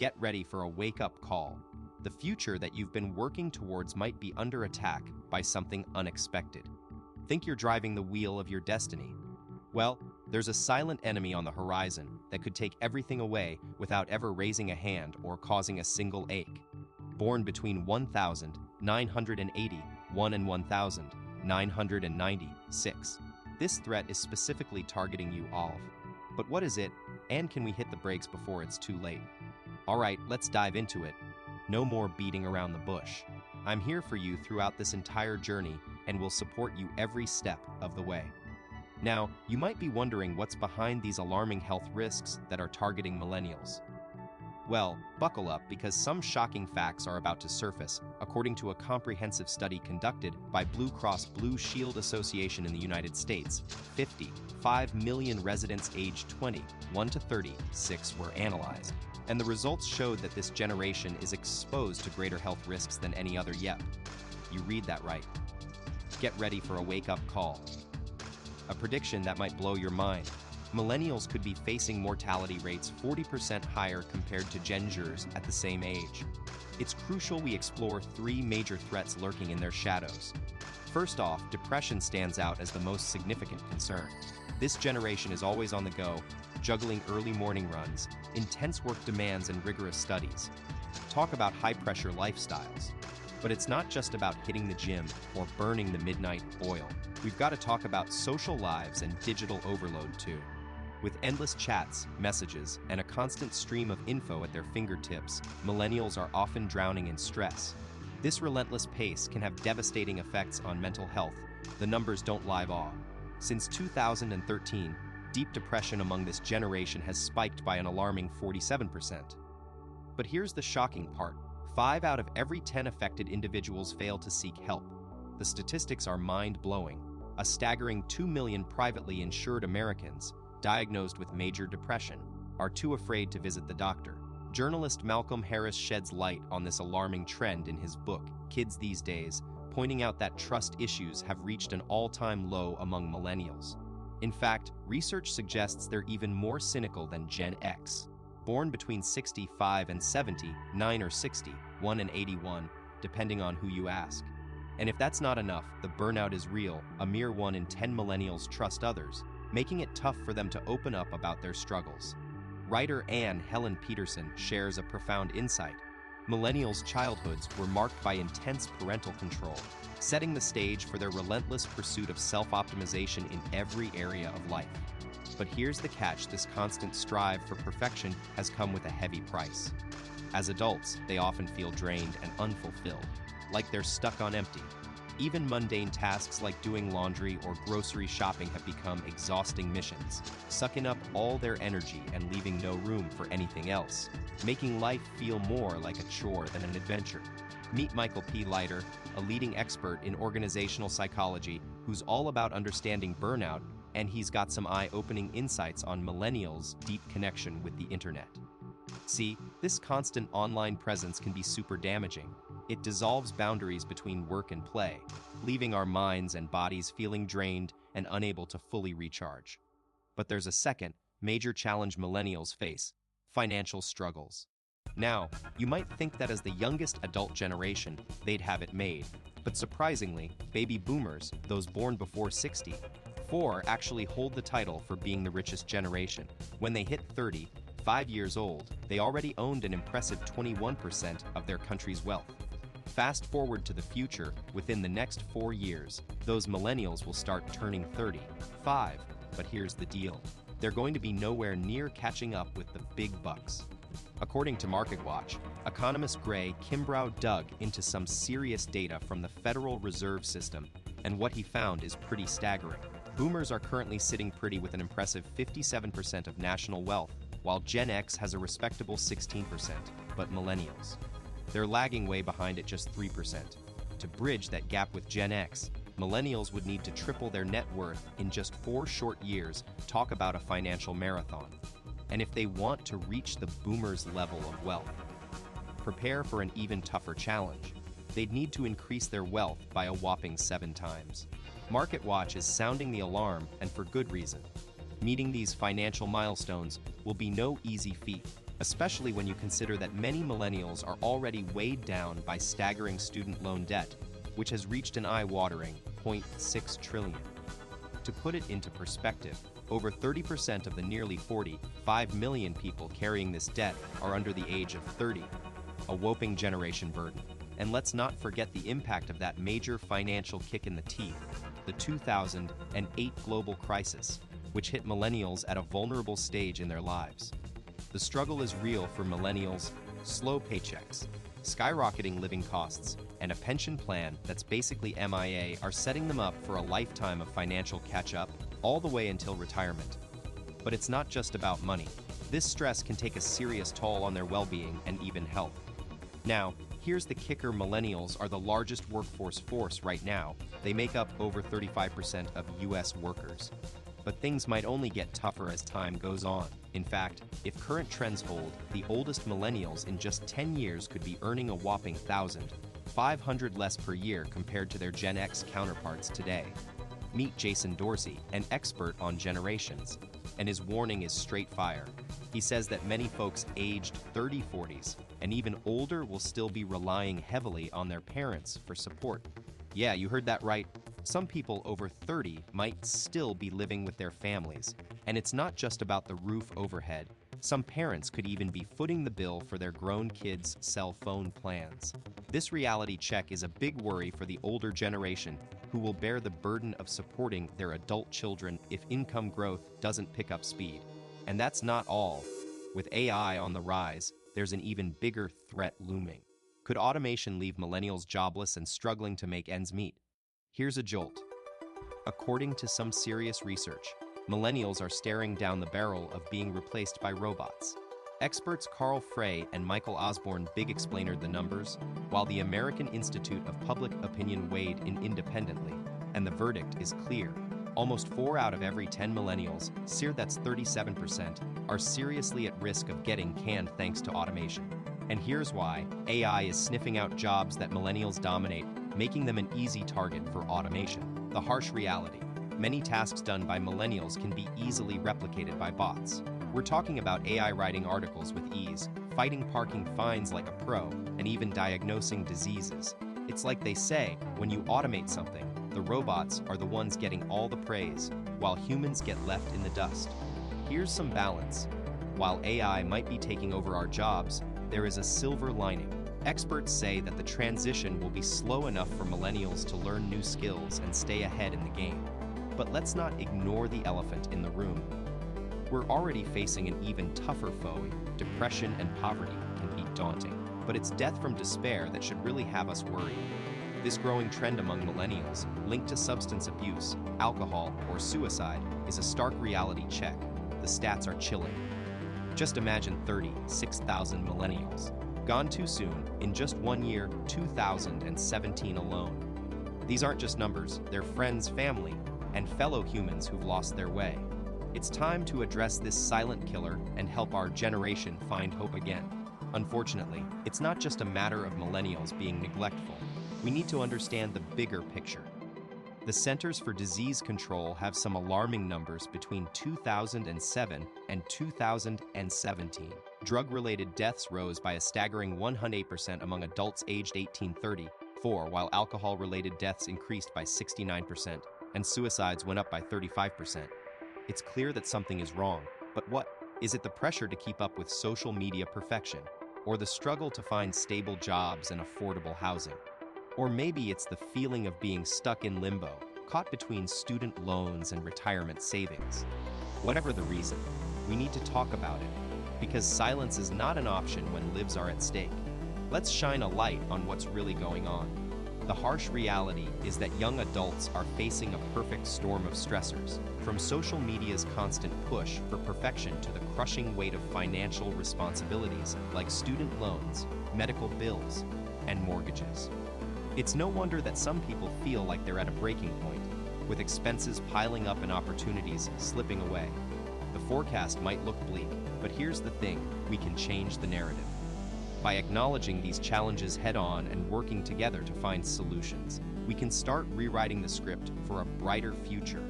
Get ready for a wake-up call. The future that you've been working towards might be under attack by something unexpected. Think you're driving the wheel of your destiny? Well, there's a silent enemy on the horizon that could take everything away without ever raising a hand or causing a single ache. Born between 1981 and 1996, this threat is specifically targeting you all. But what is it, and can we hit the brakes before it's too late? All right, let's dive into it. No more beating around the bush. I'm here for you throughout this entire journey and will support you every step of the way. Now, you might be wondering what's behind these alarming health risks that are targeting millennials. Well, buckle up because some shocking facts are about to surface, according to a comprehensive study conducted by Blue Cross Blue Shield Association in the United States. 55 million residents aged 21 to 36 were analyzed, and the results showed that this generation is exposed to greater health risks than any other yet. You read that right. Get ready for a wake-up call. A prediction that might blow your mind. Millennials could be facing mortality rates 40% higher compared to Gen Zers at the same age. It's crucial we explore three major threats lurking in their shadows. First off, depression stands out as the most significant concern. This generation is always on the go, juggling early morning runs, intense work demands, and rigorous studies. Talk about high-pressure lifestyles. But it's not just about hitting the gym or burning the midnight oil. We've got to talk about social lives and digital overload too. With endless chats, messages, and a constant stream of info at their fingertips, millennials are often drowning in stress. This relentless pace can have devastating effects on mental health. The numbers don't lie. Since 2013, deep depression among this generation has spiked by an alarming 47%. But here's the shocking part. 5 out of every 10 affected individuals fail to seek help. The statistics are mind-blowing. A staggering 2 million privately insured Americans diagnosed with major depression are too afraid to visit the doctor. Journalist Malcolm Harris sheds light on this alarming trend in his book, Kids These Days, pointing out that trust issues have reached an all-time low among millennials. In fact, research suggests they're even more cynical than Gen X, born between 65 and 70, 9 or 60, 1 and 81, depending on who you ask. And if that's not enough, the burnout is real. A mere 1 in 10 millennials trust others, making it tough for them to open up about their struggles. Writer Anne Helen Peterson shares a profound insight. Millennials' childhoods were marked by intense parental control, setting the stage for their relentless pursuit of self-optimization in every area of life. But here's the catch: this constant strive for perfection has come with a heavy price. As adults, they often feel drained and unfulfilled, like they're stuck on empty. Even mundane tasks like doing laundry or grocery shopping have become exhausting missions, sucking up all their energy and leaving no room for anything else, making life feel more like a chore than an adventure. Meet Michael P. Leiter, a leading expert in organizational psychology who's all about understanding burnout, and he's got some eye-opening insights on millennials' deep connection with the internet. See, this constant online presence can be super damaging. It dissolves boundaries between work and play, leaving our minds and bodies feeling drained and unable to fully recharge. But there's a second major challenge millennials face: financial struggles. Now, you might think that as the youngest adult generation, they'd have it made. But surprisingly, baby boomers, those born before 64, actually hold the title for being the richest generation. When they hit 35 years old, they already owned an impressive 21% of their country's wealth. Fast forward to the future, within the next 4 years, those millennials will start turning 35. But here's the deal: they're going to be nowhere near catching up with the big bucks. According to MarketWatch, economist Gray Kimbrough dug into some serious data from the Federal Reserve System, and what he found is pretty staggering. Boomers are currently sitting pretty with an impressive 57% of national wealth, while Gen X has a respectable 16%, but millennials, they're lagging way behind at just 3%. To bridge that gap with Gen X, millennials would need to triple their net worth in just 4 short years. Talk about a financial marathon. And if they want to reach the boomers' level of wealth, prepare for an even tougher challenge. They'd need to increase their wealth by a whopping 7 times. MarketWatch is sounding the alarm, and for good reason. Meeting these financial milestones will be no easy feat. especially when you consider that many millennials are already weighed down by staggering student loan debt, which has reached an eye-watering $0.6 trillion. To put it into perspective, over 30% of the nearly 45 million people carrying this debt are under the age of 30, a whopping generation burden. And let's not forget the impact of that major financial kick in the teeth, the 2008 global crisis, which hit millennials at a vulnerable stage in their lives. The struggle is real for millennials: slow paychecks, skyrocketing living costs, and a pension plan that's basically MIA are setting them up for a lifetime of financial catch-up all the way until retirement. But it's not just about money. This stress can take a serious toll on their well-being and even health. Now, here's the kicker: millennials are the largest workforce right now. They make up over 35% of US workers. But things might only get tougher as time goes on. In fact, if current trends hold, the oldest millennials in just 10 years could be earning a whopping $1,500 less per year compared to their Gen X counterparts today. Meet Jason Dorsey, an expert on generations, and his warning is straight fire. He says that many folks aged 30, 40s, and even older will still be relying heavily on their parents for support. Yeah, you heard that right. Some people over 30 might still be living with their families. And it's not just about the roof overhead. Some parents could even be footing the bill for their grown kids' cell phone plans. This reality check is a big worry for the older generation, who will bear the burden of supporting their adult children if income growth doesn't pick up speed. And that's not all. With AI on the rise, there's an even bigger threat looming. Could automation leave millennials jobless and struggling to make ends meet? Here's a jolt. According to some serious research, millennials are staring down the barrel of being replaced by robots. Experts Carl Frey and Michael Osborne big explained the numbers, while the American Institute of Public Opinion weighed in independently, and the verdict is clear. Almost 4 out of every 10 millennials, that's 37%, are seriously at risk of getting canned thanks to automation. And here's why: AI is sniffing out jobs that millennials dominate, making them an easy target for automation. The harsh reality: many tasks done by millennials can be easily replicated by bots. We're talking about AI writing articles with ease, fighting parking fines like a pro, and even diagnosing diseases. It's like they say, when you automate something, the robots are the ones getting all the praise, while humans get left in the dust. Here's some balance. While AI might be taking over our jobs, there is a silver lining. Experts say that the transition will be slow enough for millennials to learn new skills and stay ahead in the game. But let's not ignore the elephant in the room. We're already facing an even tougher foe. Depression and poverty can be daunting, but it's death from despair that should really have us worried. This growing trend among millennials, linked to substance abuse, alcohol, or suicide, is a stark reality check. The stats are chilling. Just imagine 36,000 millennials gone too soon in just 1 year, 2017 alone. These aren't just numbers, they're friends, family, and fellow humans who've lost their way. It's time to address this silent killer and help our generation find hope again. Unfortunately, it's not just a matter of millennials being neglectful. We need to understand the bigger picture. The Centers for Disease Control have some alarming numbers between 2007 and 2017. Drug-related deaths rose by a staggering 108% among adults aged 18-34, while alcohol-related deaths increased by 69%, and suicides went up by 35%. It's clear that something is wrong, but what? Is it the pressure to keep up with social media perfection, or the struggle to find stable jobs and affordable housing? Or maybe it's the feeling of being stuck in limbo, caught between student loans and retirement savings. Whatever the reason, we need to talk about it, because silence is not an option when lives are at stake. Let's shine a light on what's really going on. The harsh reality is that young adults are facing a perfect storm of stressors, from social media's constant push for perfection to the crushing weight of financial responsibilities like student loans, medical bills, and mortgages. It's no wonder that some people feel like they're at a breaking point, with expenses piling up and opportunities slipping away. The forecast might look bleak, but here's the thing: we can change the narrative. By acknowledging these challenges head-on and working together to find solutions, we can start rewriting the script for a brighter future,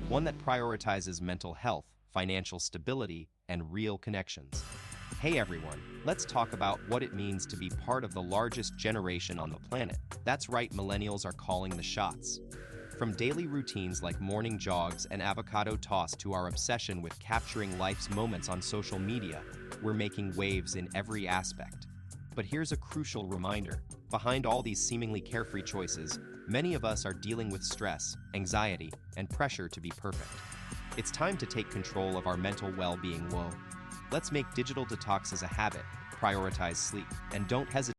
one that prioritizes mental health, financial stability, and real connections. Hey everyone, let's talk about what it means to be part of the largest generation on the planet. That's right, millennials are calling the shots. From daily routines like morning jogs and avocado toast to our obsession with capturing life's moments on social media, we're making waves in every aspect. But here's a crucial reminder. Behind all these seemingly carefree choices, many of us are dealing with stress, anxiety, and pressure to be perfect. It's time to take control of our mental well-being. Let's make digital detoxes a habit, prioritize sleep, and don't hesitate